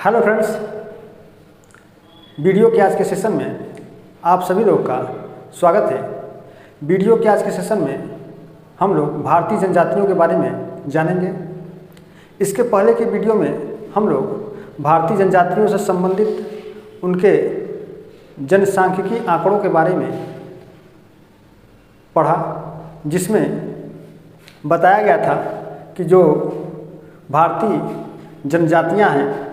Hello friends, video के आज के सेशन में आप सभी लोग का स्वागत है। वीडियो के आज के सेशन में हम लोग भारतीय जनजातियों के बारे में जानेंगे। इसके पहले के वीडियो में हम लोग भारतीय जनजातियों से संबंधित उनके जनसांख्यिकी आंकड़ों के बारे में पढ़ा, जिसमें बताया गया था कि जो भारतीय जनजातियां हैं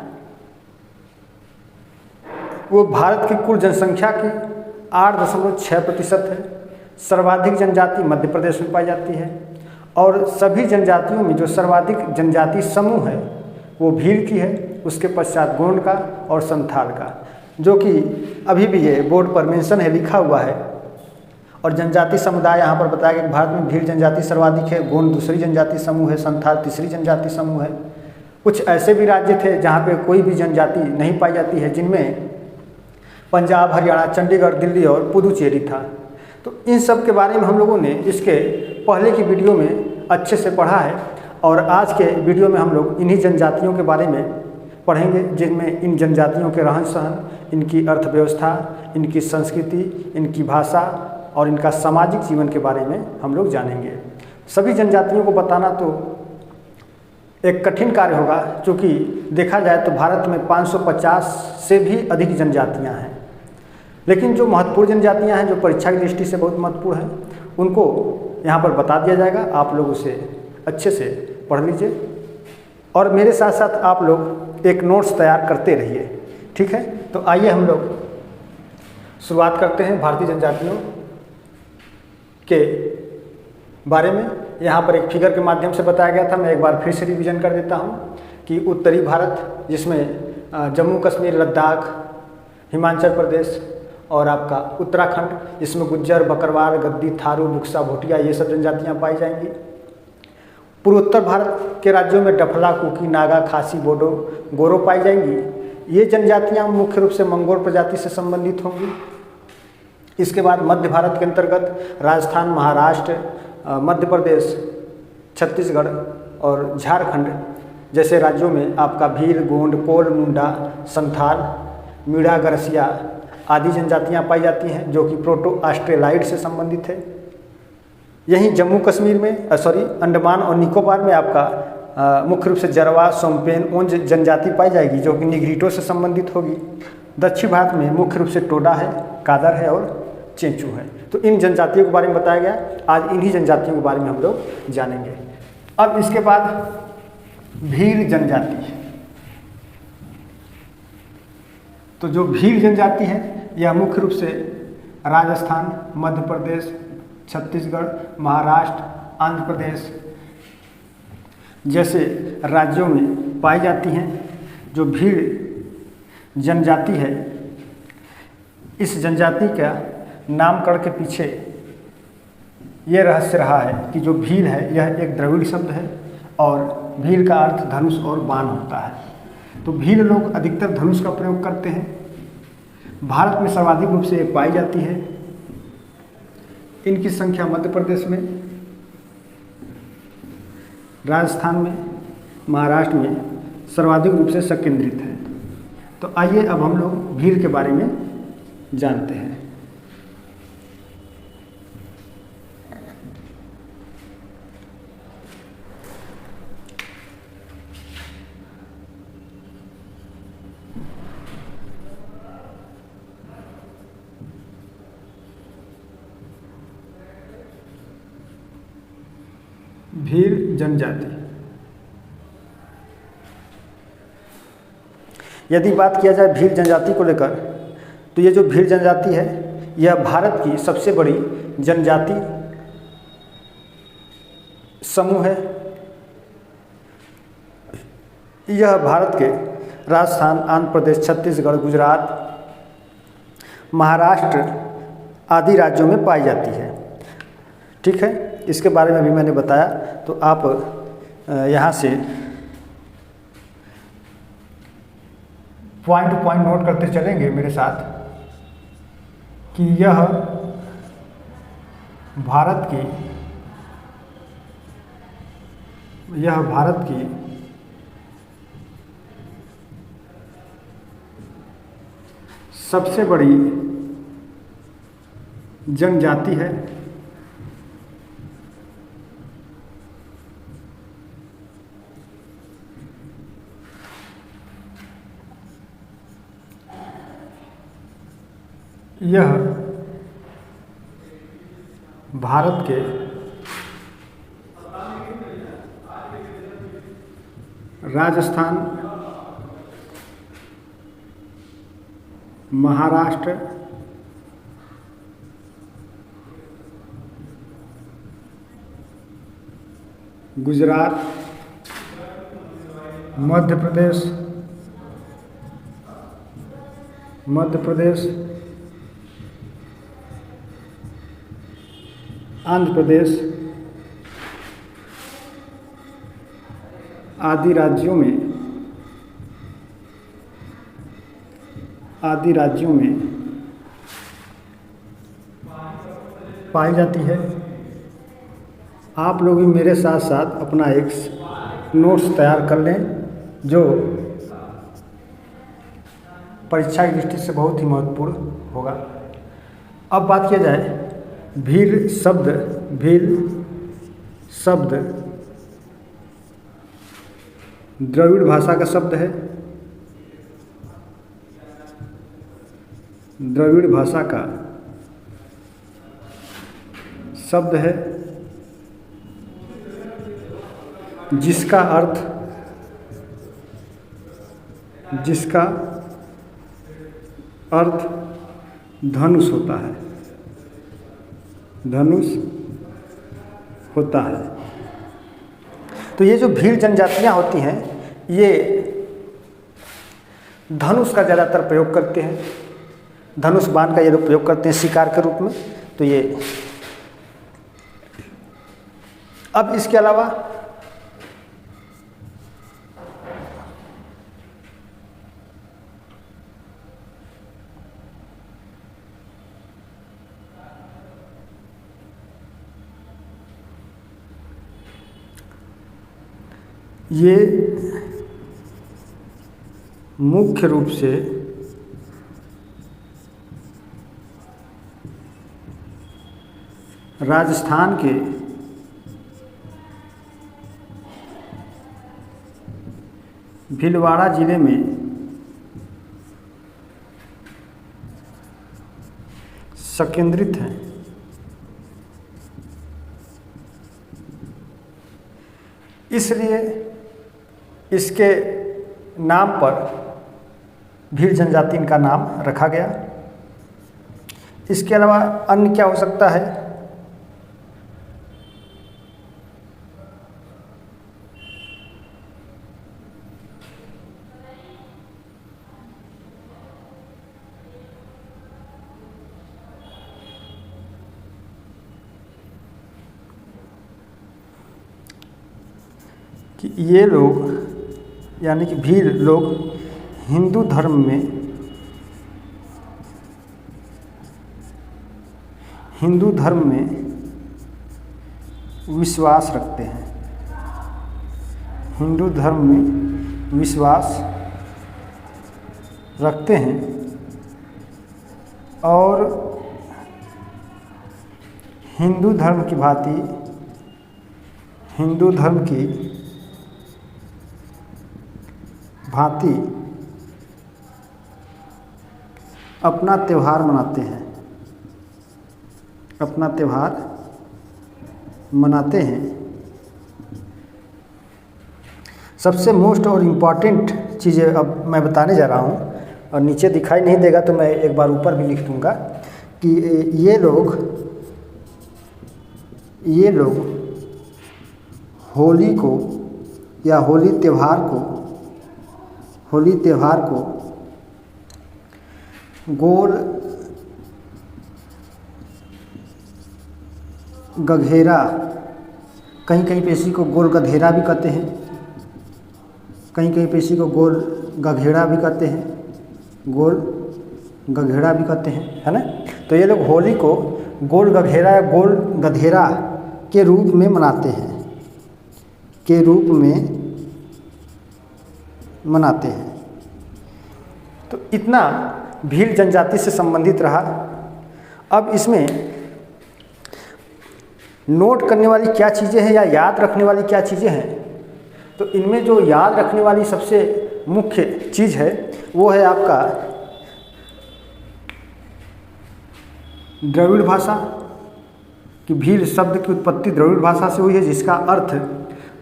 वो भारत की कुल जनसंख्या की 8.6% है। सर्वाधिक जनजाति मध्य प्रदेश में पाई जाती है और सभी जनजातियों में जो सर्वाधिक जनजाति समूह है वो भील की है, उसके पश्चात गोंड का और संथाल का, जो कि अभी भी ये बोर्ड पर मेंशन है, लिखा हुआ है। और जनजाति समुदाय यहाँ पर बताया गया कि भारत में भील जनजाति सर्वाधिक है, गोंड दूसरी जनजाति समूह है, संथाल तीसरी जनजाति समूह है। कुछ ऐसे भी राज्य थे जहाँ पे कोई भी जनजाति नहीं पाई जाती है, जिनमें पंजाब, हरियाणा, चंडीगढ़, दिल्ली और पुदुचेरी था। तो इन सब के बारे में हम लोगों ने इसके पहले की वीडियो में अच्छे से पढ़ा है और आज के वीडियो में हम लोग इन्हीं जनजातियों के बारे में पढ़ेंगे, जिनमें इन जनजातियों के रहन सहन, इनकी अर्थव्यवस्था, इनकी संस्कृति, इनकी भाषा और इनका सामाजिक जीवन के बारे में हम लोग जानेंगे। सभी जनजातियों को बताना तो एक कठिन कार्य होगा, क्योंकि देखा जाए तो भारत में 550 से भी अधिक जनजातियां हैं। लेकिन जो महत्वपूर्ण जनजातियां हैं, जो परीक्षा की दृष्टि से बहुत महत्वपूर्ण हैं, उनको यहाँ पर बता दिया जाएगा। आप लोग उसे अच्छे से पढ़ लीजिए और मेरे साथ साथ आप लोग एक नोट्स तैयार करते रहिए, ठीक है। तो आइए हम लोग शुरुआत करते हैं भारतीय जनजातियों के बारे में। यहाँ पर एक फिगर के माध्यम से बताया गया था, मैं एक बार फिर से रिवीजन कर देता हूँ कि उत्तरी भारत, जिसमें जम्मू कश्मीर, लद्दाख, हिमाचल प्रदेश और आपका उत्तराखंड, जिसमें गुज्जर, बकरवाल, गद्दी, थारू, बुक्सा, भोटिया, ये सब जनजातियाँ पाई जाएंगी। पूर्वोत्तर भारत के राज्यों में डफला, कुकी, नागा, खासी, बोडो, गोरो पाई जाएंगी। ये जनजातियाँ मुख्य रूप से मंगोल प्रजाति से संबंधित होंगी। इसके बाद मध्य भारत के अंतर्गत राजस्थान, महाराष्ट्र, मध्य प्रदेश, छत्तीसगढ़ और झारखंड जैसे राज्यों में आपका भील, गोंड, कोल, मुंडा, संथाल, मीणा, गरसिया आदि जनजातियां पाई जाती हैं, जो कि प्रोटो ऑस्ट्रेलाइड से संबंधित है। यहीं जम्मू कश्मीर में अंडमान और निकोबार में आपका मुख्य रूप से जरवा, सोमपेन, ओंज जनजाति पाई जाएगी, जो कि निग्रिटो से संबंधित होगी। दक्षिण भारत में मुख्य रूप से टोडा है, कादर है और चेंचू है। तो इन जनजातियों के बारे में बताया गया। आज इन्हीं जनजातियों के बारे में हम लोग जानेंगे। अब इसके बाद भील जनजाति। तो जो भील जनजाति है यह मुख्य रूप से राजस्थान, मध्य प्रदेश, छत्तीसगढ़, महाराष्ट्र, आंध्र प्रदेश जैसे राज्यों में पाई जाती हैं। जो भील जनजाति है, इस जनजाति का नामकरण के पीछे ये रहस्य रहा है कि जो भील है यह एक द्रविड़ शब्द है और भील का अर्थ धनुष और बाण होता है। तो भील लोग अधिकतर धनुष का प्रयोग करते हैं। भारत में सर्वाधिक रूप से पाई जाती है। इनकी संख्या मध्य प्रदेश में, राजस्थान में, महाराष्ट्र में सर्वाधिक रूप से संकेंद्रित है। तो आइए अब हम लोग भील के बारे में जानते हैं। भील जनजाति, यदि बात किया जाए भील जनजाति को लेकर, तो ये जो भील जनजाति है यह भारत की सबसे बड़ी जनजाति समूह है। यह भारत के राजस्थान, आंध्र प्रदेश, छत्तीसगढ़, गुजरात, महाराष्ट्र आदि राज्यों में पाई जाती है, ठीक है। इसके बारे में भी मैंने बताया। तो आप यहाँ से पॉइंट टू पॉइंट नोट करते चलेंगे मेरे साथ कि यह भारत की सबसे बड़ी जनजाति है। यह भारत के राजस्थान, महाराष्ट्र, गुजरात, मध्य प्रदेश, आंध्र प्रदेश आदि राज्यों में पाई जाती है। आप लोग भी मेरे साथ साथ अपना एक नोट्स तैयार कर लें जो परीक्षा की दृष्टि से बहुत ही महत्वपूर्ण होगा। अब बात किया जाए भील शब्द द्रविड़ भाषा का शब्द है। द्रविड़ भाषा का शब्द है जिसका अर्थ धनुष होता है। तो ये जो भील जनजातियाँ होती हैं ये धनुष का ज़्यादातर प्रयोग करते हैं। धनुष बाण का ये लोग प्रयोग करते हैं शिकार के रूप में। तो ये अब इसके अलावा ये मुख्य रूप से राजस्थान के भीलवाड़ा जिले में संकेंद्रित हैं। इसलिए इसके नाम पर भील जनजाति इनका नाम रखा गया। इसके अलावा अन्य क्या हो सकता है? कि ये लोग यानी कि भील लोग हिंदू धर्म में विश्वास रखते हैं। हिंदू धर्म में विश्वास रखते हैं और हिंदू धर्म की भांति अपना त्यौहार मनाते हैं। सबसे मोस्ट और इम्पॉर्टेंट चीज़ें अब मैं बताने जा रहा हूँ और नीचे दिखाई नहीं देगा तो मैं एक बार ऊपर भी लिख दूँगा कि ये लोग होली को या होली त्यौहार को गोल गघेरा, कहीं पे इसी को गोल गधेरा भी कहते हैं, कहीं पे इसी को गोल गघेड़ा भी कहते हैं, है ना। तो ये लोग होली को गोल गघेरा या गोल गधेरा के रूप में मनाते हैं। तो इतना भील जनजाति से संबंधित रहा। अब इसमें नोट करने वाली क्या चीज़ें हैं या याद रखने वाली क्या चीज़ें हैं, तो इनमें जो याद रखने वाली सबसे मुख्य चीज़ है वो है आपका द्रविड़ भाषा, कि भील शब्द की उत्पत्ति द्रविड़ भाषा से हुई है, जिसका अर्थ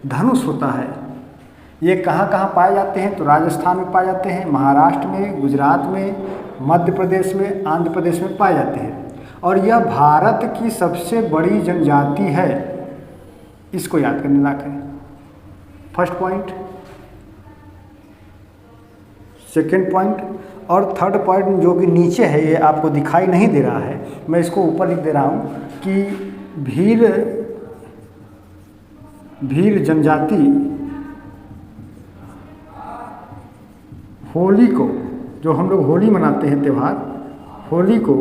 धनुष होता है। ये कहाँ कहाँ पाए जाते हैं, तो राजस्थान में पाए जाते हैं, महाराष्ट्र में, गुजरात में, मध्य प्रदेश में, आंध्र प्रदेश में पाए जाते हैं। और यह भारत की सबसे बड़ी जनजाति है, इसको याद करने लायक है। फर्स्ट पॉइंट, सेकेंड पॉइंट और थर्ड पॉइंट जो कि नीचे है, ये आपको दिखाई नहीं दे रहा है, मैं इसको ऊपर लिख दे रहा हूँ कि भील जनजाति होली को, जो हम लोग होली मनाते हैं त्यौहार, होली को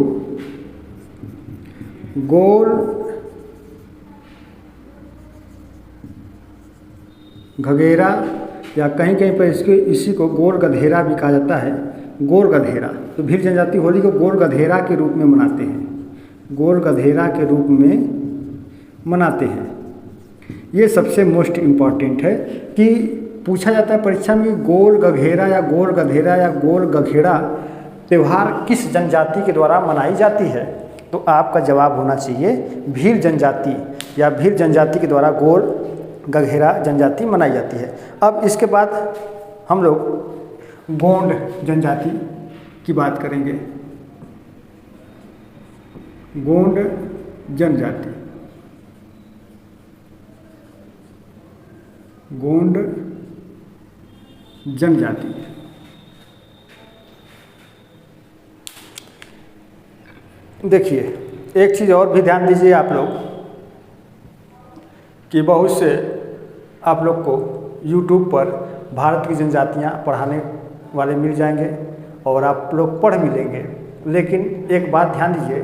गोल घगेरा या कहीं कहीं पर इसी को गोल गधेरा भी कहा जाता है, गोल गधेरा। तो भील जनजाति होली को गोल गधेरा के रूप में मनाते हैं, गोल गधेरा के रूप में मनाते हैं। ये सबसे मोस्ट इम्पॉर्टेंट है कि पूछा जाता है परीक्षा में गोल गघेरा या गोल गधेरा या गोल गघेड़ा त्यौहार किस जनजाति के द्वारा मनाई जाती है, तो आपका जवाब होना चाहिए भील जनजाति या भील जनजाति के द्वारा गोल गघेरा जनजाति मनाई जाती है। अब इसके बाद हम लोग गोंड जनजाति की बात करेंगे। गोंड जनजाति, गोंड जनजाति देखिए, एक चीज़ और भी ध्यान दीजिए आप लोग कि बहुत से आप लोग को YouTube पर भारत की जनजातियाँ पढ़ाने वाले मिल जाएंगे और आप लोग पढ़ भी लेंगे, लेकिन एक बात ध्यान दीजिए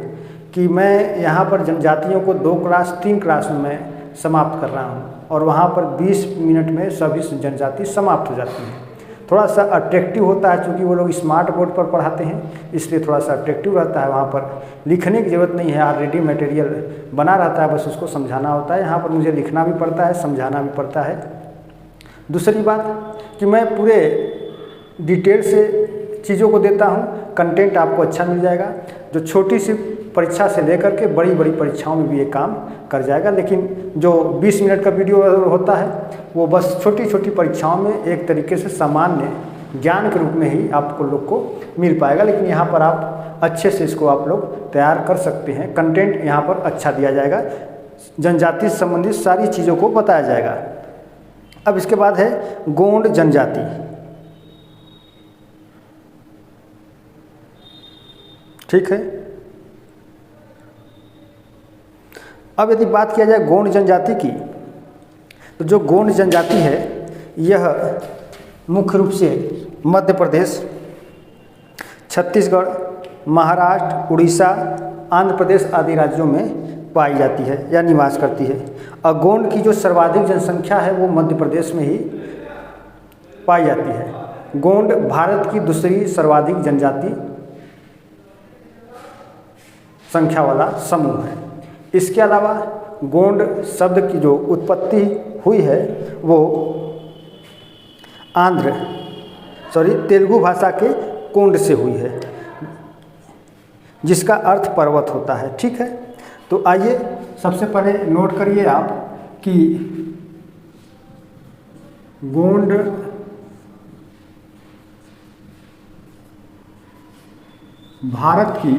कि मैं यहाँ पर जनजातियों को 2 क्लास 3 क्लास में मैं समाप्त कर रहा हूँ और वहाँ पर 20 मिनट में सभी जनजाति समाप्त हो जाती हैं। थोड़ा सा अट्रैक्टिव होता है, क्योंकि वो लोग स्मार्ट बोर्ड पर पढ़ाते हैं, इसलिए थोड़ा सा अट्रैक्टिव रहता है। वहाँ पर लिखने की ज़रूरत नहीं है, ऑलरेडी मटेरियल बना रहता है, बस उसको समझाना होता है। यहाँ पर मुझे लिखना भी पड़ता है, समझाना भी पड़ता है। दूसरी बात कि मैं पूरे डिटेल से चीज़ों को देता हूँ, कंटेंट आपको अच्छा मिल जाएगा, जो छोटी सी परीक्षा से लेकर के बड़ी बड़ी परीक्षाओं में भी ये काम कर जाएगा। लेकिन जो 20 मिनट का वीडियो होता है वो बस छोटी छोटी परीक्षाओं में एक तरीके से सामान्य ज्ञान के रूप में ही आपको लोग को मिल पाएगा। लेकिन यहाँ पर आप अच्छे से इसको आप लोग तैयार कर सकते हैं, कंटेंट यहाँ पर अच्छा दिया जाएगा, जनजाति से संबंधित सारी चीज़ों को बताया जाएगा। अब इसके बाद है गोंड जनजाति। ठीक है, अब यदि बात किया जाए गोंड जनजाति की, तो जो गोंड जनजाति है यह मुख्य रूप से मध्य प्रदेश, छत्तीसगढ़, महाराष्ट्र, उड़ीसा, आंध्र प्रदेश आदि राज्यों में पाई जाती है या निवास करती है। और गोंड की जो सर्वाधिक जनसंख्या है वो मध्य प्रदेश में ही पाई जाती है। गोंड भारत की दूसरी सर्वाधिक जनजाति संख्या वाला समूह है। इसके अलावा गोंड शब्द की जो उत्पत्ति हुई है वो तेलुगु भाषा के कोंड से हुई है, जिसका अर्थ पर्वत होता है। ठीक है, तो आइए सबसे पहले नोट करिए आप कि गोंड भारत की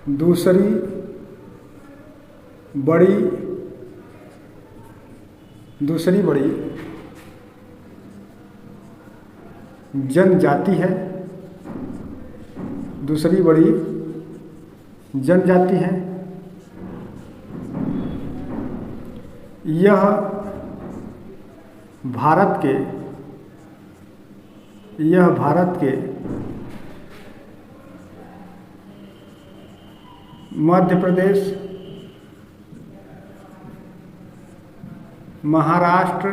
दूसरी बड़ी जनजाति है, दूसरी बड़ी जनजाति है। यह भारत के मध्य प्रदेश, महाराष्ट्र,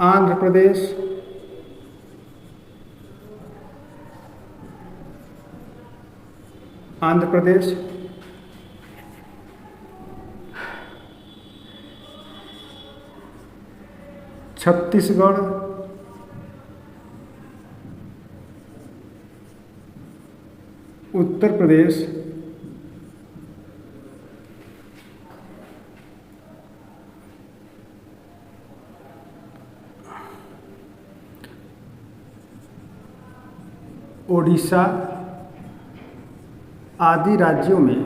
आंध्र प्रदेश, आंध्र प्रदेश, छत्तीसगढ़, उत्तर प्रदेश, ओडिशा आदि राज्यों में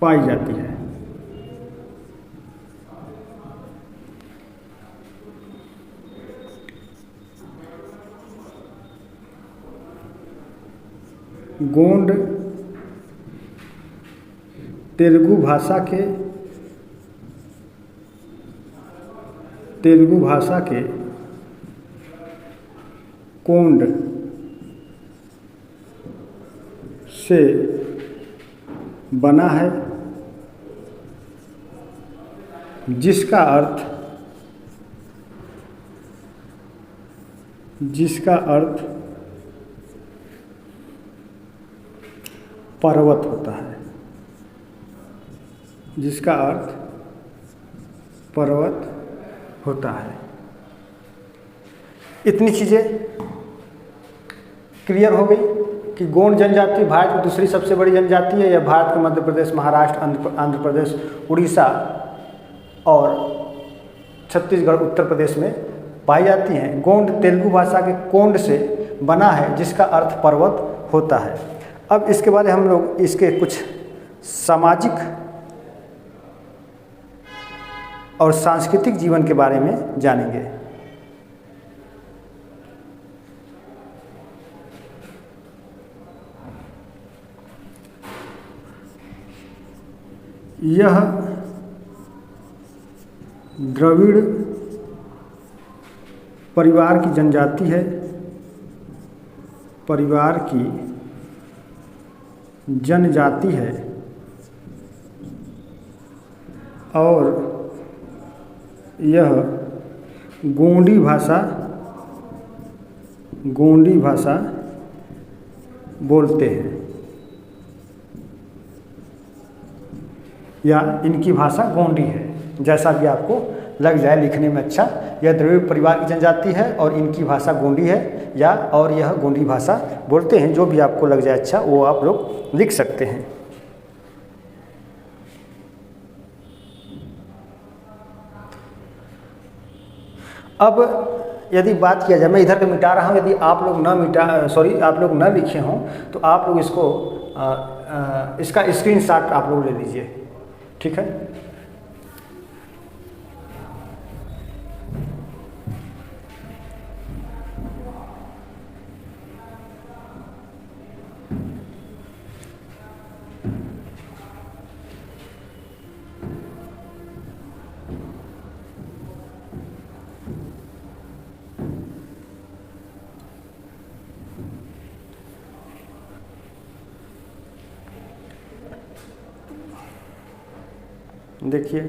पाई जाती है। गोंड तेलुगु भाषा के कोंड से बना है, जिसका अर्थ पर्वत होता है, जिसका अर्थ पर्वत होता है। इतनी चीज़ें क्लियर हो गई कि गोंड जनजाति भारत की दूसरी सबसे बड़ी जनजाति है। यह भारत के मध्य प्रदेश, महाराष्ट्र, आंध्र प्रदेश, उड़ीसा और छत्तीसगढ़, उत्तर प्रदेश में पाई जाती हैं। गोंड तेलुगु भाषा के कोंड से बना है, जिसका अर्थ पर्वत होता है। अब इसके बाद हम लोग इसके कुछ सामाजिक और सांस्कृतिक जीवन के बारे में जानेंगे। यह द्रविड़ परिवार की जनजाति है, जनजाति है और यह गोंडी भाषा बोलते हैं, या इनकी भाषा गोंडी है, जैसा भी आपको लग जाए लिखने में अच्छा। यह द्रविड़ परिवार की जनजाति है और इनकी भाषा गोंडी है, और यह गोंडी भाषा बोलते हैं। जो भी आपको लग जाए अच्छा वो आप लोग लिख सकते हैं। अब यदि बात किया जाए, मैं इधर का मिटा रहा हूँ, यदि आप लोग आप लोग न लिखे हों तो आप लोग इसका स्क्रीनशॉट आप लोग ले लीजिए, ठीक है। देखिए,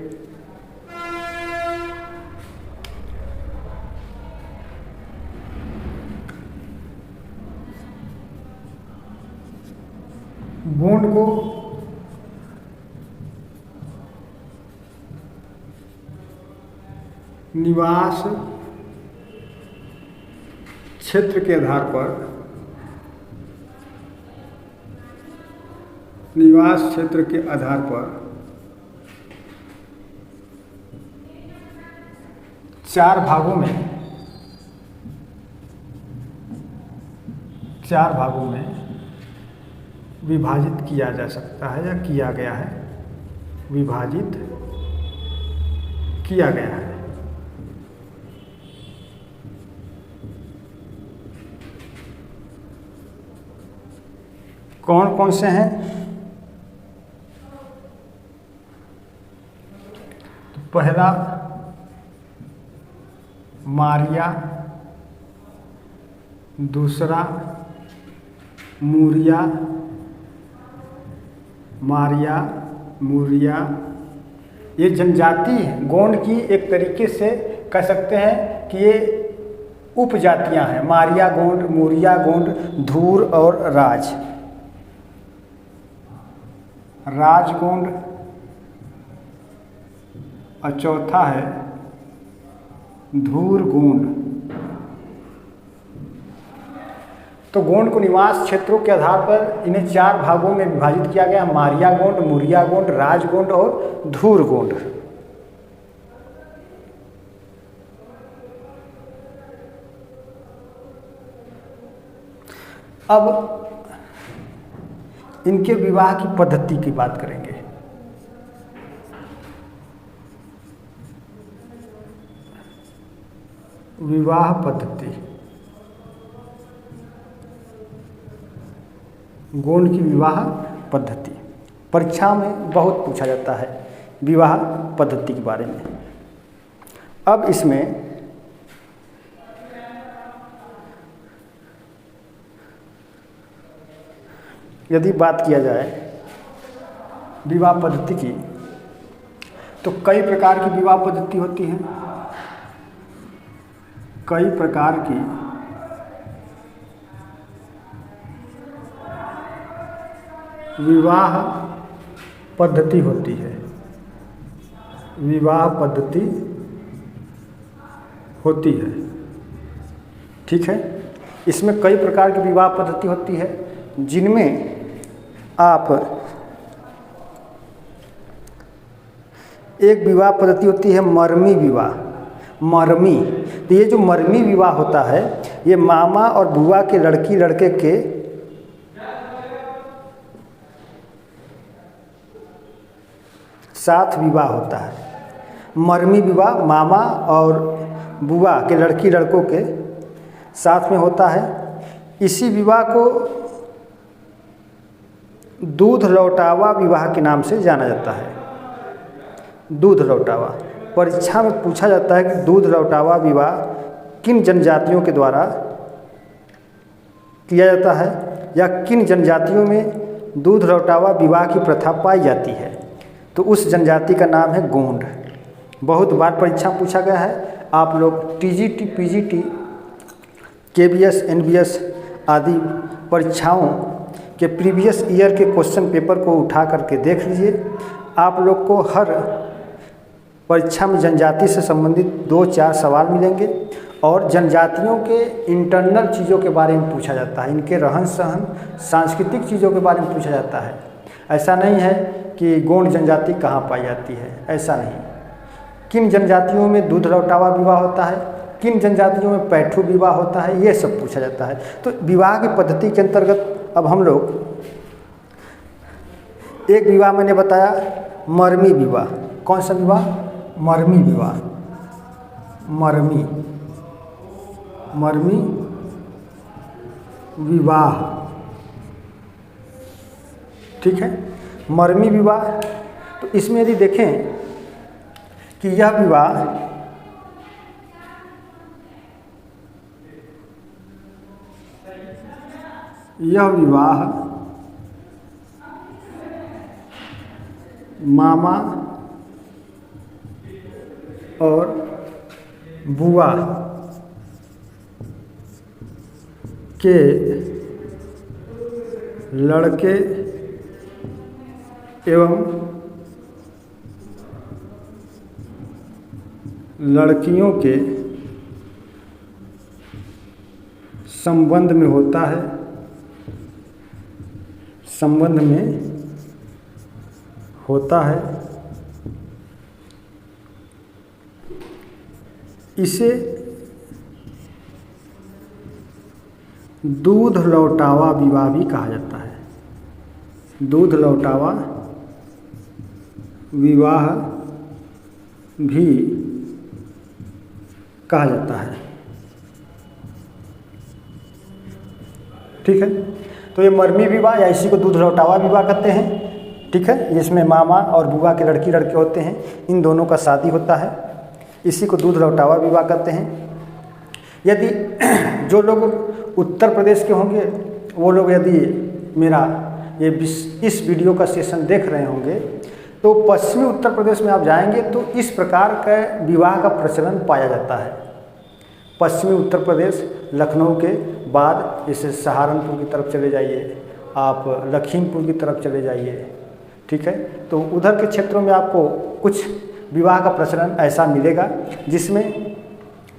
गोंड को निवास क्षेत्र के आधार पर चार भागों में विभाजित किया जा सकता है, या किया गया है, विभाजित किया गया है। कौन कौन से हैं? तो पहला मारिया, दूसरा मूरिया, मारिया, मूरिया, ये जनजाति गोंड की एक तरीके से कह सकते हैं कि ये उपजातियां हैं। मारिया गोंड, मूरिया गोंड, धूर और राज, राजगोंड, और चौथा है धूर गोंड। तो गोंड को निवास क्षेत्रों के आधार पर इन्हें 4 भागों में विभाजित किया गया: मारिया गोंड, मूरिया गोंड, राजगोंड और धूर गोंड। अब इनके विवाह की पद्धति की बात करेंगे। विवाह पद्धति, गोंड की विवाह पद्धति परीक्षा में बहुत पूछा जाता है विवाह पद्धति के बारे में। अब इसमें यदि बात किया जाए विवाह पद्धति की, तो कई प्रकार की विवाह पद्धति होती है। कई प्रकार की विवाह पद्धति होती है। विवाह पद्धति होती है, ठीक है। इसमें कई प्रकार की विवाह पद्धति होती है, जिनमें आप एक विवाह पद्धति होती है मरमी विवाह। मरमी, तो ये जो मरमी विवाह होता है, ये मामा और बुआ के लड़की लड़के के साथ विवाह होता है। मरमी विवाह मामा और बुआ के लड़की लड़कों के साथ में होता है। इसी विवाह को दूध लौटावा विवाह के नाम से जाना जाता है। दूध लौटावा, परीक्षा में पूछा जाता है कि दूध लौटावा विवाह किन जनजातियों के द्वारा किया जाता है, या किन जनजातियों में दूध लौटावा विवाह की प्रथा पाई जाती है। तो उस जनजाति का नाम है गोंड। बहुत बार परीक्षा पूछा गया है। आप लोग टीजीटी, पीजीटी, केबीएस, एनबीएस आदि परीक्षाओं के प्रीवियस ईयर के क्वेश्चन पेपर को उठा करके देख लीजिए। आप लोग को हर परीक्षा में जनजाति से संबंधित 2-4 सवाल मिलेंगे, और जनजातियों के इंटरनल चीज़ों के बारे में पूछा जाता है। इनके रहन सहन, सांस्कृतिक चीज़ों के बारे में पूछा जाता है। ऐसा नहीं है कि गोंड जनजाति कहाँ पाई जाती है, ऐसा नहीं। किन जनजातियों में दूध लौटावा विवाह होता है, किन जनजातियों में पैठू विवाह होता है, ये सब पूछा जाता है। तो विवाह की पद्धति के अंतर्गत अब हम लोग एक विवाह मैंने बताया मरमी विवाह। कौन सा विवाह? मरमी विवाह। मरमी, मरमी विवाह, ठीक है। मरमी विवाह, तो इसमें यदि देखें कि यह विवाह मामा और बुआ के लड़के एवं लड़कियों के संबंध में होता है। संबंध में होता है। इसे दूध लौटावा विवाह भी कहा जाता है। दूध लौटावा विवाह भी कहा जाता है, ठीक है। तो ये मरमी विवाह या इसी को दूध लौटावा विवाह कहते हैं, ठीक है। इसमें मामा और बुआ के लड़की लड़के होते हैं, इन दोनों का शादी होता है, इसी को दूध लौटावा विवाह कहते हैं। यदि जो लोग उत्तर प्रदेश के होंगे वो लोग यदि मेरा इस वीडियो का सेशन देख रहे होंगे तो पश्चिमी उत्तर प्रदेश में आप जाएंगे तो इस प्रकार का विवाह का प्रचलन पाया जाता है। पश्चिमी उत्तर प्रदेश लखनऊ के बाद जैसे सहारनपुर की तरफ चले जाइए, आप लखीमपुर की तरफ चले जाइए, ठीक है, तो उधर के क्षेत्रों में आपको कुछ विवाह का प्रचलन ऐसा मिलेगा जिसमें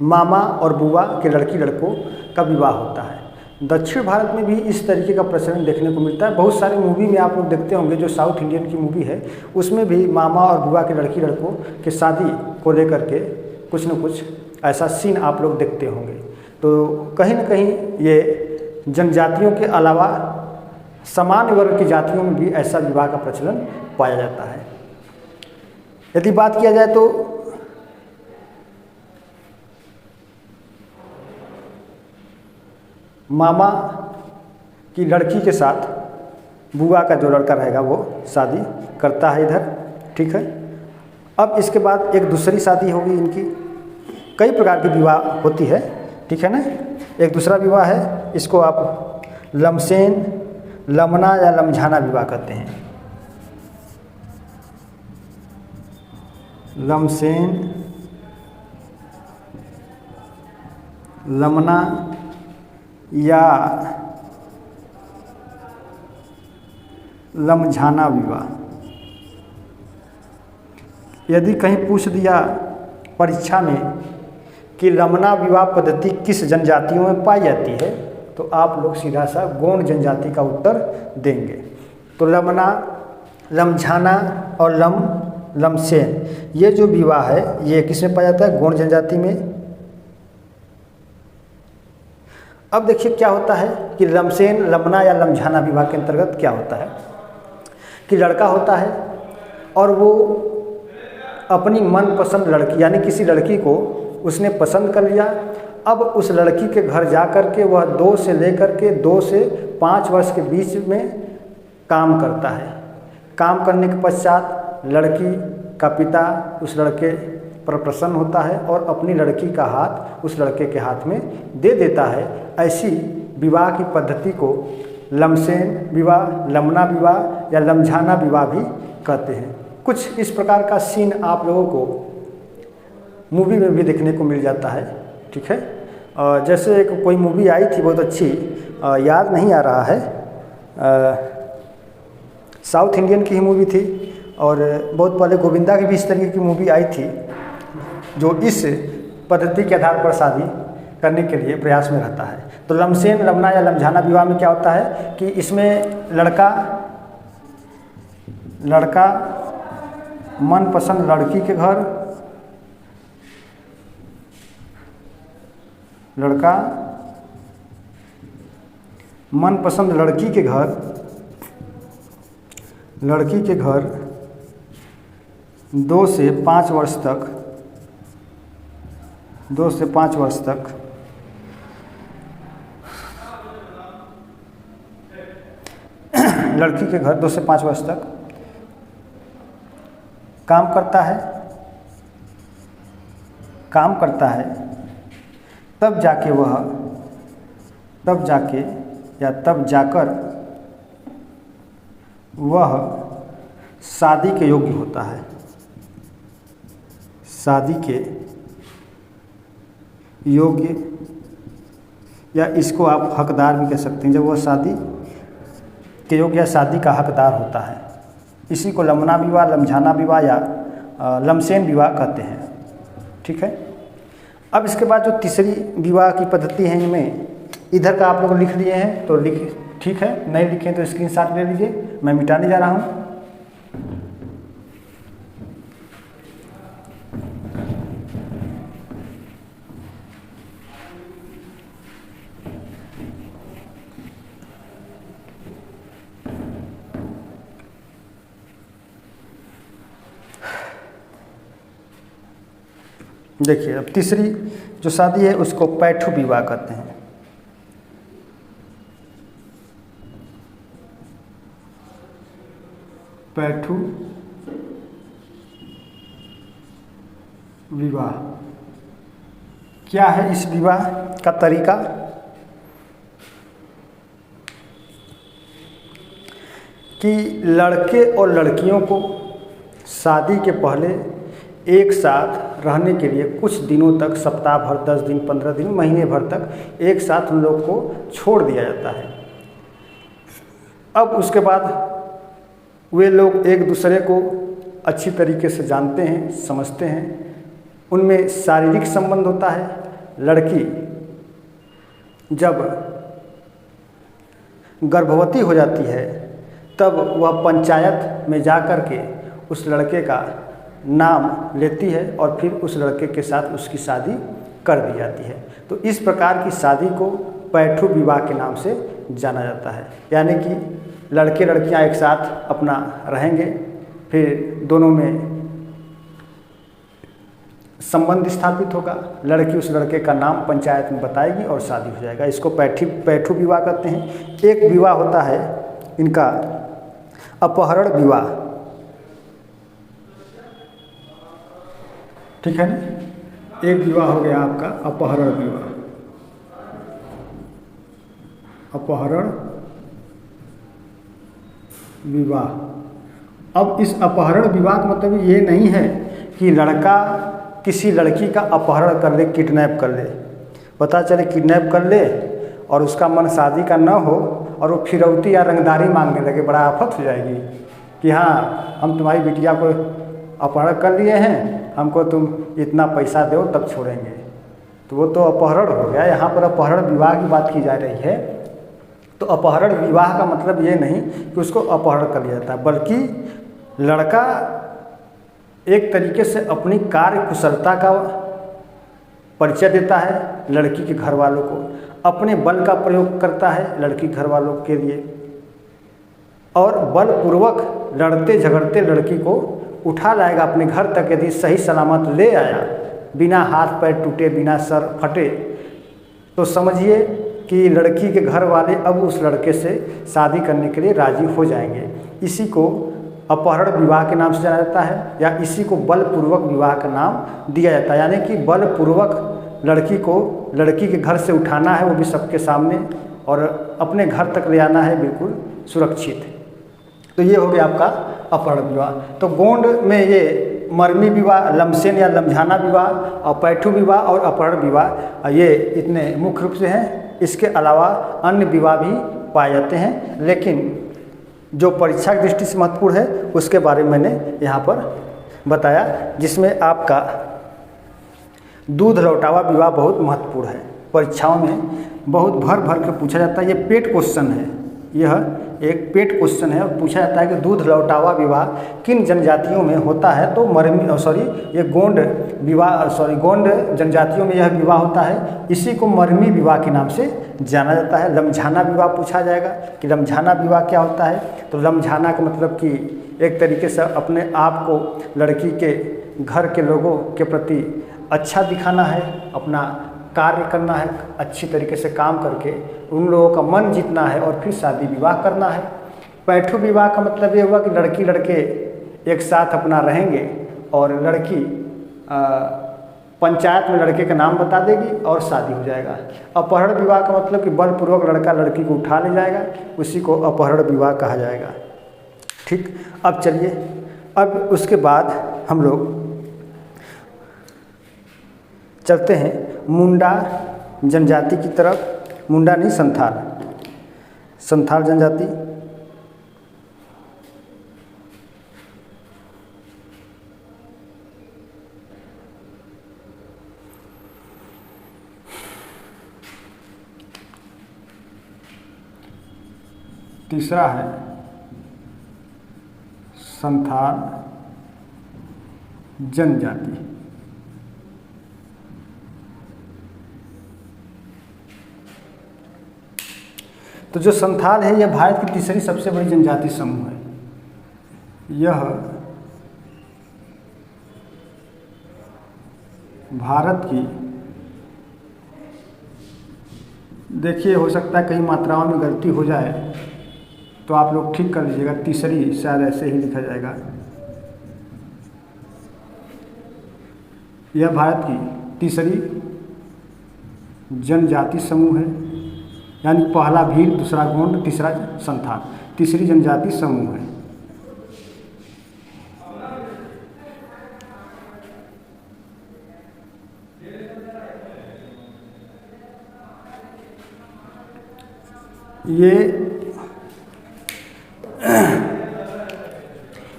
मामा और बुआ के लड़की लड़कों का विवाह होता है। दक्षिण भारत में भी इस तरीके का प्रचलन देखने को मिलता है। बहुत सारी मूवी में आप लोग देखते होंगे, जो साउथ इंडियन की मूवी है उसमें भी मामा और बुआ के लड़की लड़कों के शादी को लेकर के कुछ न कुछ ऐसा सीन आप लोग देखते होंगे। तो कहीं न कहीं ये जनजातियों के अलावा सामान्य वर्ग की जातियों में भी ऐसा विवाह का प्रचलन पाया जाता है। यदि बात किया जाए तो मामा की लड़की के साथ बुआ का जो लड़का रहेगा वो शादी करता है इधर, ठीक है। अब इसके बाद एक दूसरी शादी होगी इनकी। कई प्रकार की विवाह होती है, ठीक है ना। एक दूसरा विवाह है, इसको आप लमसेन, लमना या लमझाना विवाह कहते हैं। लमसेन, लमना या लमझाना विवाह। यदि कहीं पूछ दिया परीक्षा में कि लमना विवाह पद्धति किस जनजातियों में पाई जाती है तो आप लोग सीधा सा गोंड जनजाति का उत्तर देंगे। तो लमना, लमझाना और लमसेन ये जो विवाह है ये किस में पाया जाता है? गोंड जनजाति में। अब देखिए क्या होता है कि लमसेन, लमना या लमझाना विवाह के अंतर्गत क्या होता है कि लड़का होता है और वो अपनी मनपसंद लड़की यानी किसी लड़की को उसने पसंद कर लिया। अब उस लड़की के घर जा कर के वह 2 से 5 वर्ष के बीच में काम करता है। काम करने के पश्चात लड़की का पिता उस लड़के पर प्रसन्न होता है और अपनी लड़की का हाथ उस लड़के के हाथ में दे देता है। ऐसी विवाह की पद्धति को लमसेन विवाह, लमना विवाह या लमझाना विवाह भी कहते हैं। कुछ इस प्रकार का सीन आप लोगों को मूवी में भी देखने को मिल जाता है, ठीक है। जैसे एक कोई मूवी आई थी बहुत अच्छी, याद नहीं आ रहा है, साउथ इंडियन की ही मूवी थी और बहुत पहले गोविंदा की भी इस तरीके की मूवी आई थी जो इस पद्धति के आधार पर शादी करने के लिए प्रयास में रहता है। तो लमसेन, लमना या लमझाना विवाह में क्या होता है कि इसमें लड़का मनपसंद लड़की के घर, लड़का मनपसंद लड़की के घर 2 से 5 वर्ष तक लड़की के घर 2 से 5 वर्ष तक काम करता है, तब जाकर वह शादी के योग्य होता है। शादी के योग्य या इसको आप हकदार भी कह सकते हैं। जब वह शादी के योग्य या शादी का हकदार होता है, इसी को लमना विवाह, लमझाना विवाह या लमसेन विवाह कहते हैं, ठीक है। अब इसके बाद जो तीसरी विवाह की पद्धति है, इनमें इधर का आप लोग लिख लिए हैं तो ठीक है, नहीं लिखे तो स्क्रीनशॉट ले लीजिए, मैं मिटाने जा रहा हूँ। देखिए अब तीसरी जो शादी है उसको पैठू विवाह कहते हैं। पैठू विवाह क्या है? इस विवाह का तरीका कि लड़के और लड़कियों को शादी के पहले एक साथ रहने के लिए कुछ दिनों तक, सप्ताह भर, 10 दिन, 15 दिन, महीने भर तक एक साथ उन लोग को छोड़ दिया जाता है। अब उसके बाद वे लोग एक दूसरे को अच्छी तरीके से जानते हैं, समझते हैं, उनमें शारीरिक संबंध होता है। लड़की जब गर्भवती हो जाती है तब वह पंचायत में जा कर के उस लड़के का नाम लेती है और फिर उस लड़के के साथ उसकी शादी कर दी जाती है। तो इस प्रकार की शादी को पैठू विवाह के नाम से जाना जाता है। यानी कि लड़के लड़कियां एक साथ अपना रहेंगे, फिर दोनों में संबंध स्थापित होगा, लड़की उस लड़के का नाम पंचायत में बताएगी और शादी हो जाएगा। इसको पैठू विवाह कहते हैं। एक विवाह होता है इनका अपहरण विवाह, ठीक है ना। एक विवाह हो गया आपका अपहरण विवाह। अपहरण विवाह। अब इस अपहरण विवाह का मतलब ये नहीं है कि लड़का किसी लड़की का अपहरण कर ले, किडनैप कर ले। पता चले किडनैप कर ले और उसका मन शादी का न हो और वो फिरौती या रंगदारी मांगने लगे, बड़ा आफत हो जाएगी कि हाँ हम तुम्हारी बिटिया को अपहरण कर लिए हैं, हमको तुम इतना पैसा दो तब छोड़ेंगे। तो वो तो अपहरण हो गया। यहाँ पर अपहरण विवाह की बात की जा रही है। तो अपहरण विवाह का मतलब ये नहीं कि उसको अपहरण कर लिया जाता है, बल्कि लड़का एक तरीके से अपनी कार्य कुशलता का परिचय देता है लड़की के घर वालों को, अपने बल का प्रयोग करता है लड़की घर वालों के लिए, और बलपूर्वक लड़ते झगड़ते लड़की को उठा लाएगा अपने घर तक। यदि सही सलामत ले आया, बिना हाथ पैर टूटे, बिना सर फटे, तो समझिए कि लड़की के घर वाले अब उस लड़के से शादी करने के लिए राजी हो जाएंगे। इसी को अपहरण विवाह के नाम से जाना जाता है, या इसी को बलपूर्वक विवाह का नाम दिया जाता है। यानी कि बलपूर्वक लड़की को लड़की के घर से उठाना है, वो भी सबके सामने, और अपने घर तक ले आना है बिल्कुल सुरक्षित। तो ये हो गया आपका अपहरण विवाह। तो गोंड में ये मरमी विवाह, लमसेन या लमझाना विवाह, और पैठू विवाह और अपहरण विवाह, ये इतने मुख्य रूप से हैं। इसके अलावा अन्य विवाह भी पाए जाते हैं, लेकिन जो परीक्षा की दृष्टि से महत्वपूर्ण है उसके बारे में मैंने यहाँ पर बताया, जिसमें आपका दूध लौटावा विवाह बहुत महत्वपूर्ण है। परीक्षाओं में बहुत भर भर के पूछा जाता है। ये पेट क्वेश्चन है, यह एक पेट क्वेश्चन है। पूछा जाता है कि दूध लौटावा विवाह किन जनजातियों में होता है। तो ये गोंड विवाह, गोंड जनजातियों में यह विवाह होता है। इसी को मरमी विवाह के नाम से जाना जाता है। लमझाना विवाह पूछा जाएगा कि लमझाना विवाह क्या होता है। तो लमझाना का मतलब कि एक तरीके से अपने आप को लड़की के घर के लोगों के प्रति अच्छा दिखाना है, अपना कार्य करना है, अच्छी तरीके से काम करके उन लोगों का मन जीतना है और फिर शादी विवाह करना है। पैठू विवाह का मतलब ये हुआ कि लड़की लड़के एक साथ अपना रहेंगे और लड़की पंचायत में लड़के का नाम बता देगी और शादी हो जाएगा। अपहरण विवाह का मतलब कि बलपूर्वक लड़का लड़की को उठा ले जाएगा, उसी को अपहरण विवाह कहा जाएगा। ठीक, अब चलिए, अब उसके बाद हम लोग चलते हैं मुंडा जनजाति की तरफ। मुंडा नहीं, संथाल जनजाति। तीसरा है संथाल जनजाति। तो जो संथाल है यह भारत की तीसरी सबसे बड़ी जनजाति समूह है। यह भारत की, देखिए हो सकता है कहीं मात्राओं में गलती हो जाए तो आप लोग ठीक कर लीजिएगा। तीसरी शायद ऐसे ही लिखा जाएगा। यह भारत की तीसरी जनजाति समूह है, यानी पहला भील, दूसरा गोंड, तीसरा संथाल। तीसरी जनजाति समूह है।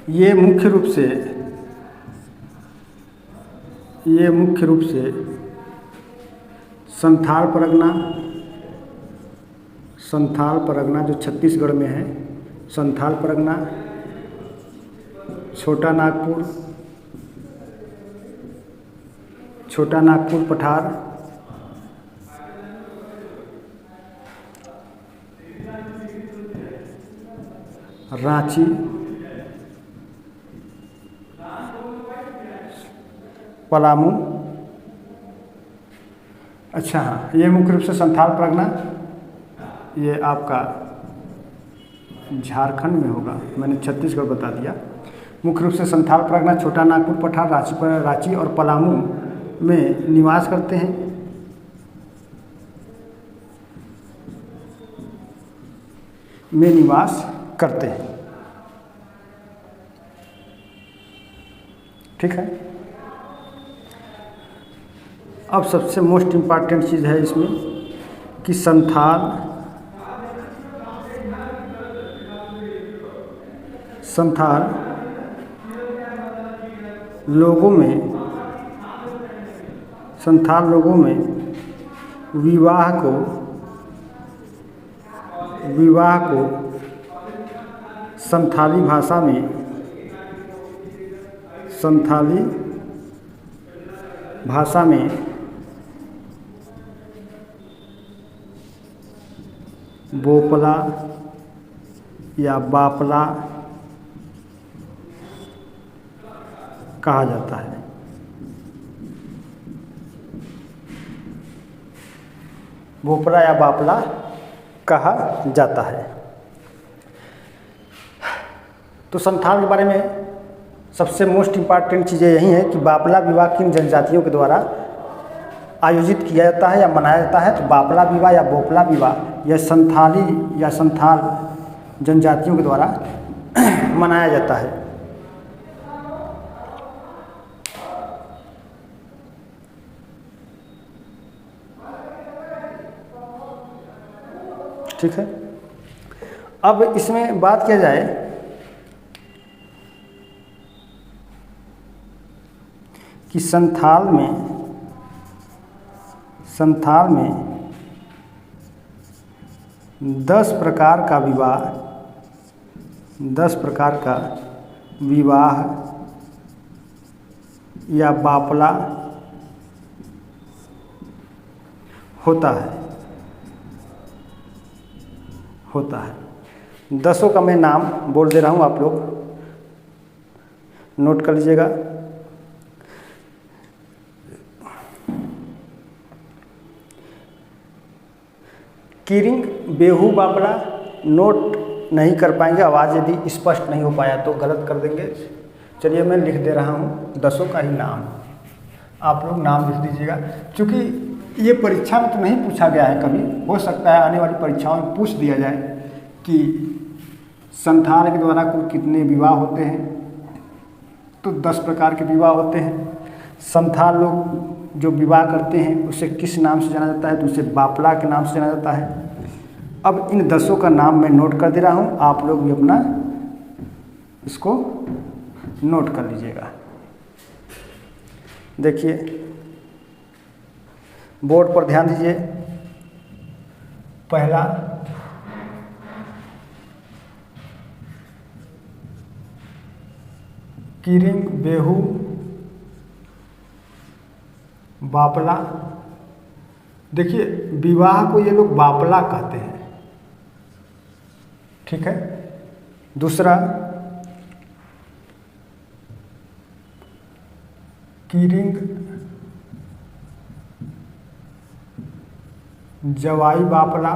ये मुख्य रूप से संथाल परगना जो छत्तीसगढ़ में है, संथाल परगना, छोटा नागपुर पठार, रांची, पलामू। अच्छा हाँ, ये मुख्य रूप से संथाल परगना, ये आपका झारखंड में होगा, मैंने छत्तीसगढ़ बता दिया। मुख्य रूप से संथाल परगना, छोटा नागपुर पठार, रांची और पलामू में निवास करते हैं। ठीक है। अब सबसे मोस्ट इम्पॉर्टेंट चीज़ है इसमें कि संथाल लोगों में विवाह को संथाली भाषा में बोपला या बापला कहा जाता है। बोपला या बापला कहा जाता है। तो संथाल के बारे में सबसे मोस्ट इम्पॉर्टेंट चीज़ें यही है कि बापला विवाह किन जनजातियों के द्वारा आयोजित किया जाता है या मनाया जाता है। तो बापला विवाह या बोपला विवाह यह संथाली या संथाल जनजातियों के द्वारा मनाया जाता है। ठीक है। अब इसमें बात किया जाए कि संथाल में 10 प्रकार का विवाह या बापला होता है। 10 का मैं नाम बोल दे रहा हूँ, आप लोग नोट कर लीजिएगा। कीरिंग बेहू बापला नोट नहीं कर पाएंगे, आवाज़ यदि स्पष्ट नहीं हो पाया तो गलत कर देंगे। चलिए मैं लिख दे रहा हूँ 10 का ही नाम, आप लोग नाम लिख दीजिएगा। क्योंकि ये परीक्षा में तो नहीं पूछा गया है, कभी हो सकता है आने वाली परीक्षाओं में पूछ दिया जाए कि संथाल के द्वारा कुल कितने विवाह होते हैं। तो 10 प्रकार के विवाह होते हैं। संथाल लोग जो विवाह करते हैं उसे किस नाम से जाना जाता है, तो उसे बापला के नाम से जाना जाता है। अब इन 10 का नाम मैं नोट कर दे रहा हूँ, आप लोग भी अपना इसको नोट कर लीजिएगा। देखिए बोर्ड पर ध्यान दीजिए। पहला कीरिंग बेहू बापला। देखिए विवाह को ये लोग बापला कहते हैं। ठीक है। दूसरा कीरिंग जवाई बापला।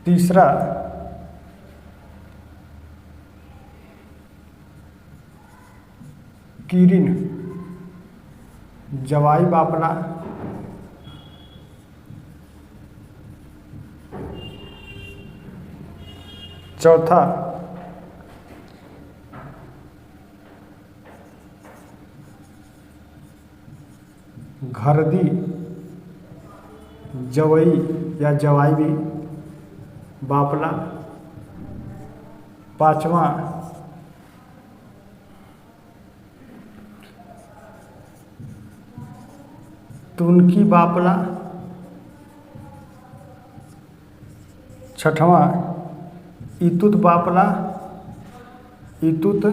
तीसरा कीरिन जवाई बापला। चौथा घरदी जवई या जवाई भी बापला। पांचवा तुनकी बापला। छठवां इतुत बापला, इतुत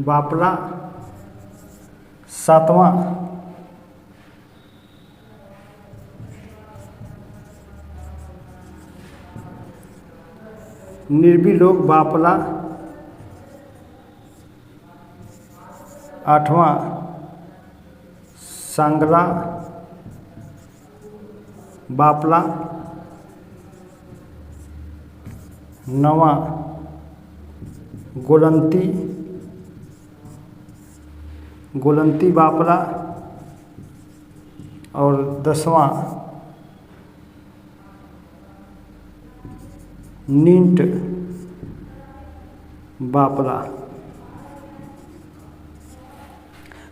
बापला। सातवां निर्विलोक बापला। आठवां सांगला बापला। नवां गोलंती बापला। और 10वां नींट बापला।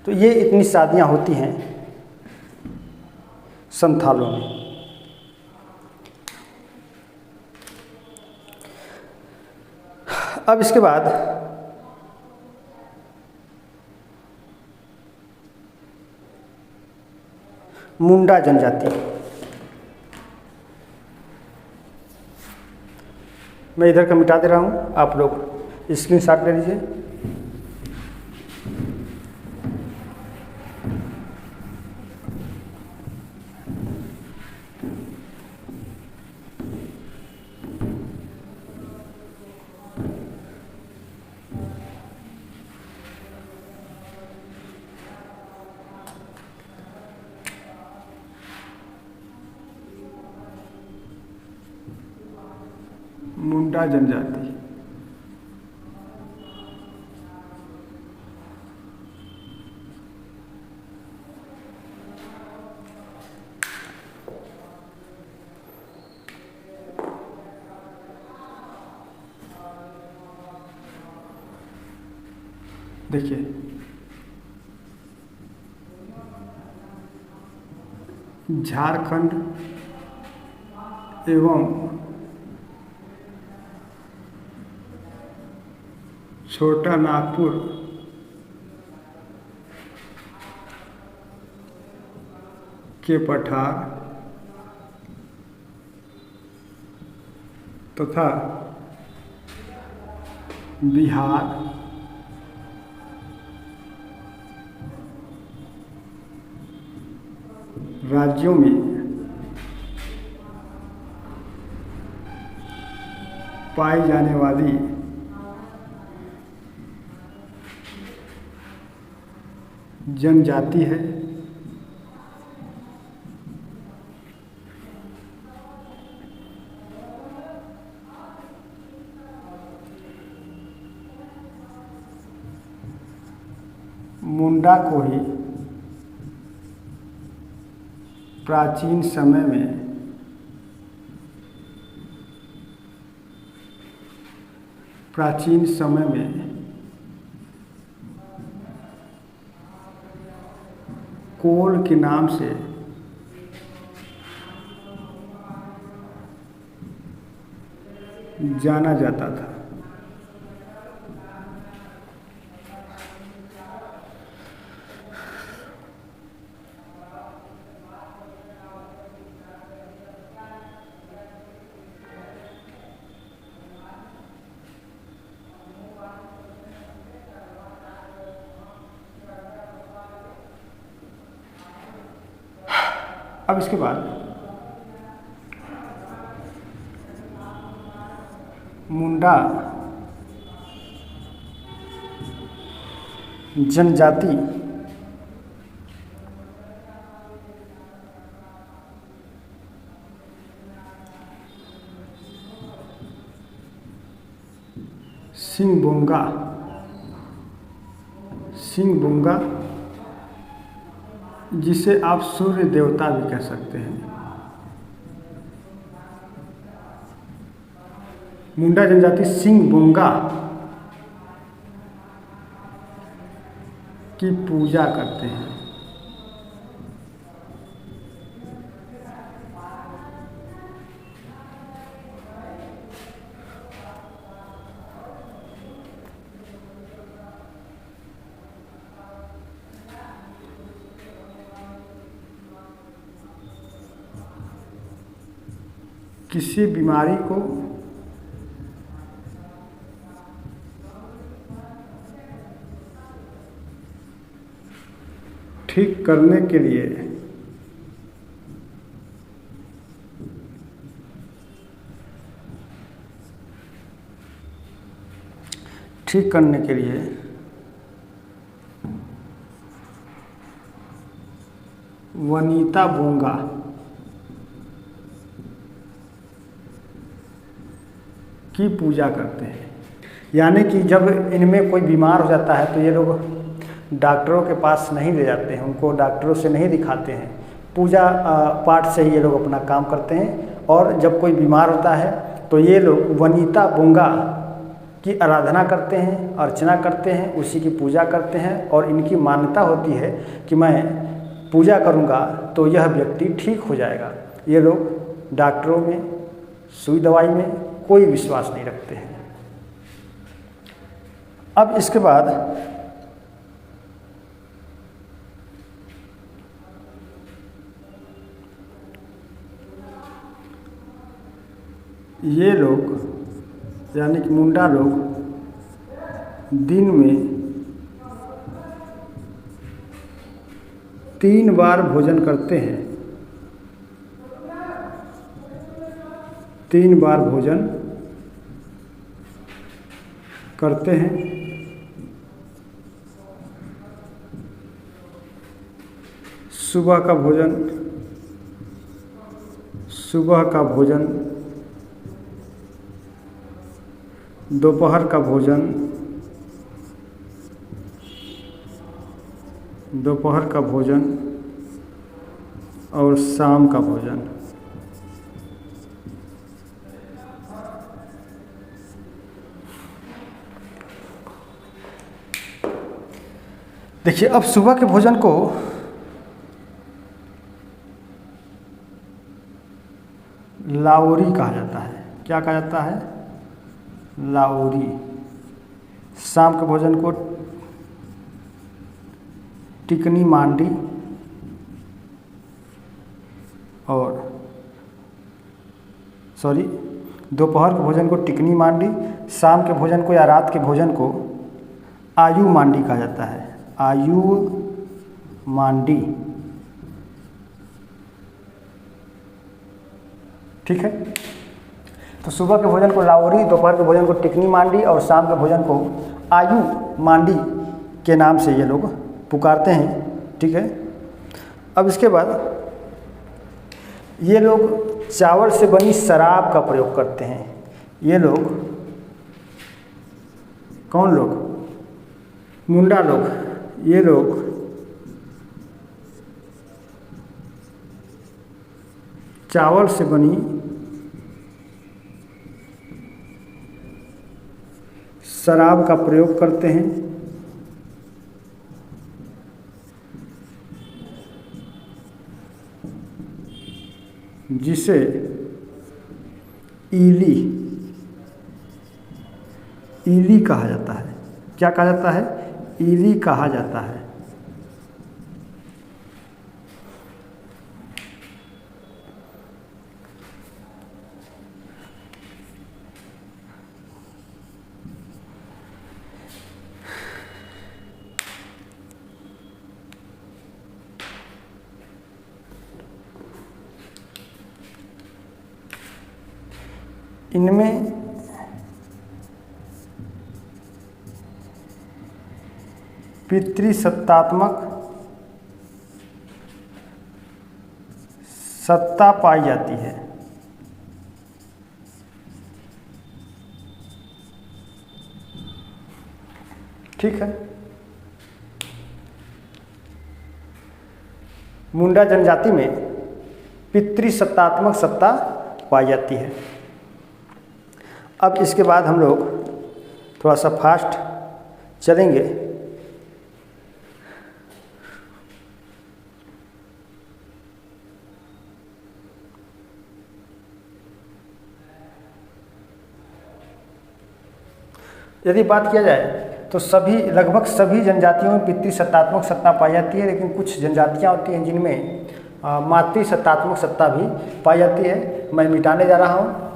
तो ये इतनी शादियाँ होती हैं संथालों में। अब इसके बाद मुंडा जनजाति। मैं इधर का मिटा दे रहा हूँ, आप लोग स्क्रीनशॉट ले लीजिए। मुंडा जनजाति देखिए, झारखंड एवं छोटा नागपुर के पठार तथा बिहार राज्यों में पाई जाने वाली जनजाति है। मुंडा को ही प्राचीन समय में कोल के नाम से जाना जाता था। अब इसके बाद मुंडा जनजाति सिंहबोंगा जिसे आप सूर्य देवता भी कह सकते हैं, मुंडा जनजाति सिंह बोंगा की पूजा करते हैं। किसी बीमारी को ठीक करने के लिए वनिता बोंगा की पूजा करते हैं। यानी कि जब इनमें कोई बीमार हो जाता है तो ये लोग डॉक्टरों के पास नहीं ले जाते हैं, उनको डॉक्टरों से नहीं दिखाते हैं, पूजा पाठ से ही ये लोग अपना काम करते हैं। और जब कोई बीमार होता है तो ये लोग वनिता बोंगा की आराधना करते हैं, अर्चना करते हैं, उसी की पूजा करते हैं। और इनकी मान्यता होती है कि मैं पूजा करूँगा तो यह व्यक्ति ठीक हो जाएगा। ये लोग डॉक्टरों में, सुई दवाई में कोई विश्वास नहीं रखते हैं। अब इसके बाद ये लोग यानी कि मुंडा लोग दिन में 3 बार भोजन करते हैं। 3 बार भोजन करते हैं। सुबह का भोजन, दोपहर का भोजन और शाम का भोजन। देखिए, अब सुबह के भोजन को लाओरी कहा जाता है। क्या कहा जाता है? लाओरी। शाम के भोजन को टिकनी मांडी और दोपहर के भोजन को टिकनी मांडी, शाम के भोजन को या रात के भोजन को आयु मांडी कहा जाता है। आयु मांडी, ठीक है। तो सुबह के भोजन को लाओरी, दोपहर के भोजन को टिकनी मांडी और शाम के भोजन को आयु मांडी के नाम से ये लोग पुकारते हैं, ठीक है। अब इसके बाद ये लोग चावल से बनी शराब का प्रयोग करते हैं। ये लोग, कौन लोग? मुंडा लोग। ये लोग चावल से बनी शराब का प्रयोग करते हैं, जिसे ईली कहा जाता है। क्या कहा जाता है? ईली कहा जाता है। इनमें पितृसत्तात्मक सत्ता पाई जाती है। ठीक है। मुंडा जनजाति में पितृसत्तात्मक सत्ता पाई जाती है। अब इसके बाद हम लोग थोड़ा सा फास्ट चलेंगे। यदि बात किया जाए तो लगभग सभी जनजातियों में पितृसत्तात्मक सत्ता पाई जाती है, लेकिन कुछ जनजातियां होती हैं जिनमें मातृसत्तात्मक सत्ता भी पाई जाती है। मैं मिटाने जा रहा हूँ।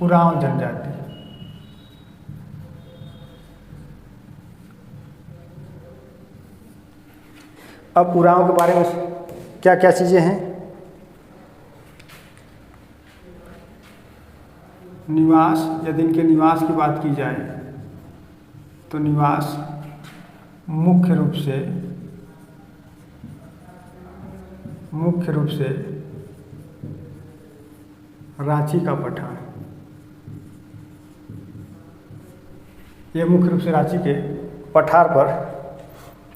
उरांव जनजाति, अब उरांव के बारे में क्या क्या चीज़ें हैं। निवास, यदि इनके निवास की बात की जाए तो निवास मुख्य रूप से रांची का पठार, ये मुख्य रूप से रांची के पठार पर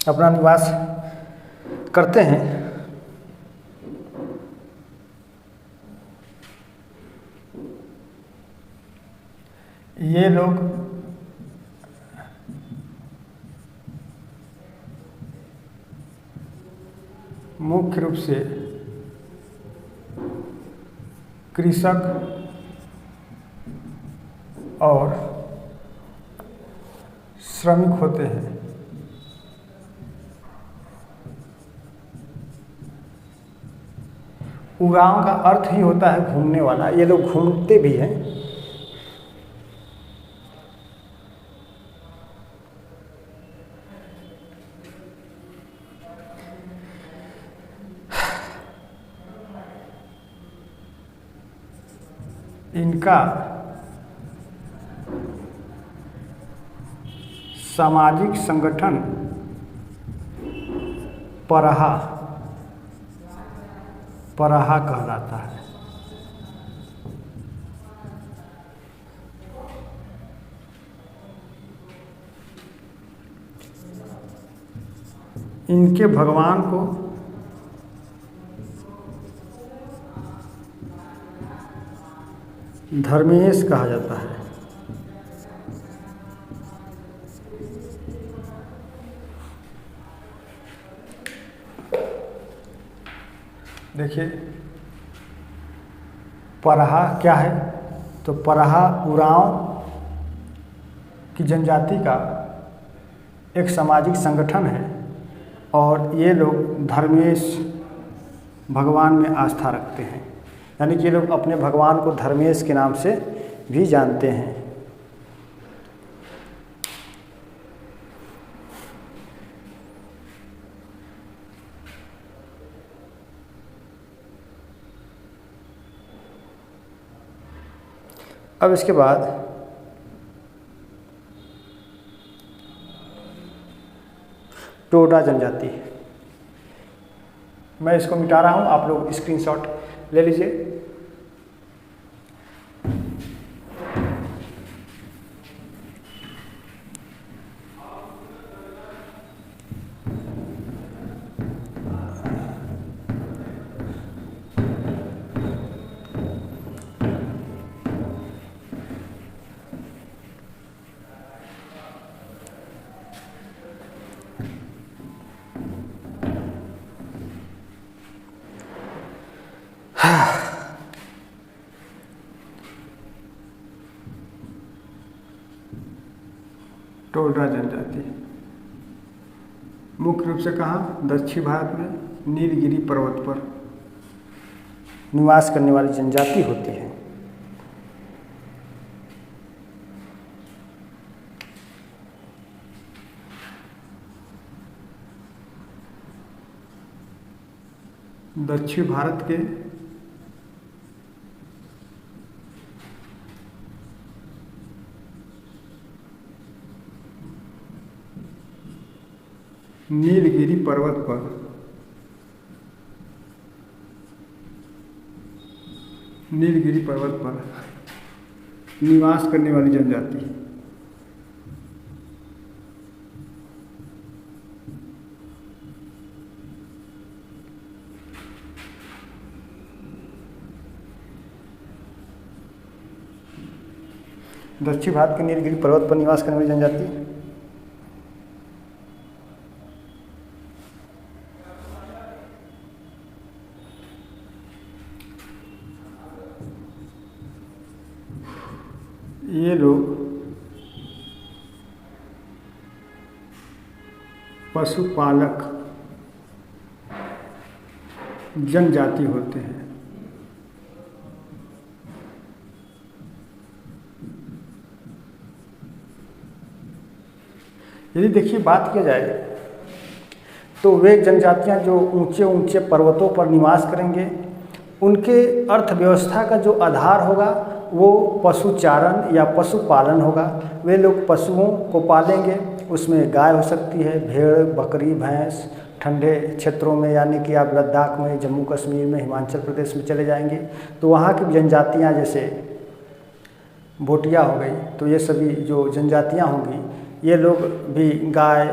अपना निवास करते हैं। ये लोग मुख्य रूप से कृषक और श्रमिक होते हैं। उरांव का अर्थ ही होता है घूमने वाला। ये लोग घूमते भी हैं। इनका सामाजिक संगठन परहा कहलाता है। इनके भगवान को धर्मेश कहा जाता है। देखिए परहा क्या है, तो परहा उरांव की जनजाति का एक सामाजिक संगठन है और ये लोग धर्मेश भगवान में आस्था रखते हैं। यानी कि ये लोग अपने भगवान को धर्मेश के नाम से भी जानते हैं। अब इसके बाद टोडा जनजाति, मैं इसको मिटा रहा हूँ, आप लोग स्क्रीनशॉट ले लीजिए। टोडा जनजाति मुख्य रूप से कहाँ, दक्षिण भारत में नीलगिरी पर्वत पर निवास करने वाली जनजाति होती है। दक्षिण भारत के नीलगिरी पर्वत पर निवास करने वाली जनजाति। दक्षिण भारत के नीलगिरी पर्वत पर निवास करने वाली जनजाति। ये लोग पशुपालक जनजाति होते हैं। यदि देखिए बात किया जाए तो वे जनजातियां जो ऊंचे ऊंचे पर्वतों पर निवास करेंगे, उनके अर्थव्यवस्था का जो आधार होगा वो पशुचारण या पशुपालन होगा। वे लोग पशुओं को पालेंगे, उसमें गाय हो सकती है, भेड़, बकरी, भैंस। ठंडे क्षेत्रों में यानी कि आप लद्दाख में, जम्मू कश्मीर में, हिमाचल प्रदेश में चले जाएंगे तो वहाँ की जनजातियाँ जैसे भोटिया हो गई, तो ये सभी जो जनजातियाँ होंगी ये लोग भी गाय,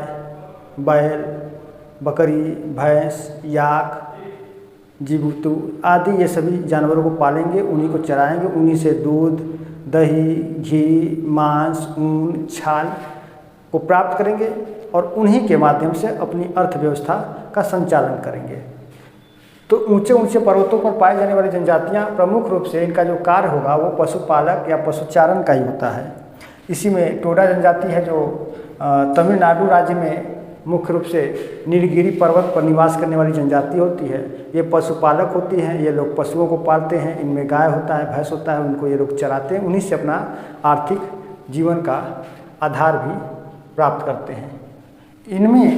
बैल, बकरी, भैंस, याक, जीबूतू आदि ये सभी जानवरों को पालेंगे, उन्हीं को चराएंगे, उन्हीं से दूध, दही, घी, मांस, ऊन, छाल को प्राप्त करेंगे और उन्हीं के माध्यम से अपनी अर्थव्यवस्था का संचालन करेंगे। तो ऊंचे ऊंचे पर्वतों पर पाई जाने वाली जनजातियां प्रमुख रूप से इनका जो कार्य होगा वो पशुपालक या पशुचारण का ही होता है। इसी में टोडा जनजाति है जो तमिलनाडु राज्य में मुख्य रूप से नीलगिरी पर्वत पर निवास करने वाली जनजाति होती है। ये पशुपालक होती हैं, ये लोग पशुओं को पालते हैं, इनमें गाय होता है, भैंस होता है, उनको ये लोग चराते हैं, उन्हीं से अपना आर्थिक जीवन का आधार भी प्राप्त करते हैं। इनमें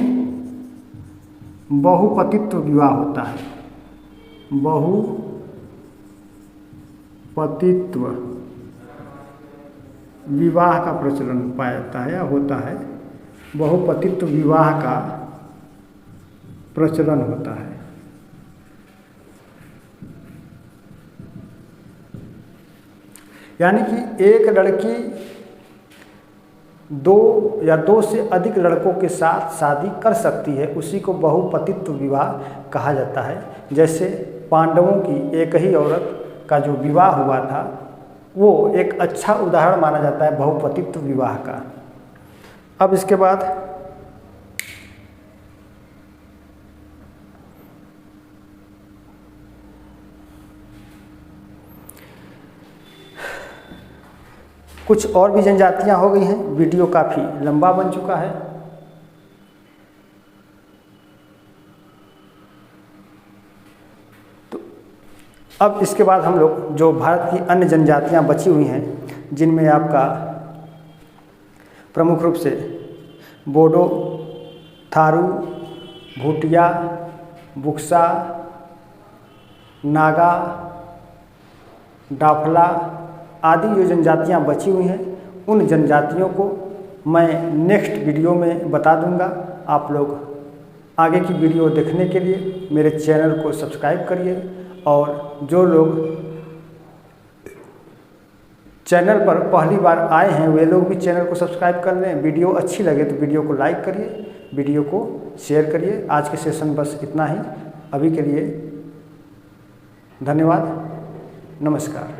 बहुपतित्व विवाह होता है। बहुपतित्व विवाह का प्रचलन पाया जाता है या होता है। बहुपतित्व विवाह का प्रचलन होता है। यानी कि एक लड़की दो या दो से अधिक लड़कों के साथ शादी कर सकती है, उसी को बहुपतित्व विवाह कहा जाता है। जैसे पांडवों की एक ही औरत का जो विवाह हुआ था वो एक अच्छा उदाहरण माना जाता है बहुपतित्व विवाह का। अब इसके बाद कुछ और भी जनजातियां हो गई हैं। वीडियो काफ़ी लंबा बन चुका है। तो अब इसके बाद हम लोग जो भारत की अन्य जनजातियां बची हुई हैं, जिनमें आपका प्रमुख रूप से बोडो, थारू, भूटिया, बुक्सा, नागा, डाफला आदि जो जनजातियां बची हुई हैं, उन जनजातियों को मैं नेक्स्ट वीडियो में बता दूंगा। आप लोग आगे की वीडियो देखने के लिए मेरे चैनल को सब्सक्राइब करिए और जो लोग चैनल पर पहली बार आए हैं वे लोग भी चैनल को सब्सक्राइब कर लें। वीडियो अच्छी लगे तो वीडियो को लाइक करिए, वीडियो को शेयर करिए। आज के सेशन बस इतना ही। अभी के लिए धन्यवाद, नमस्कार।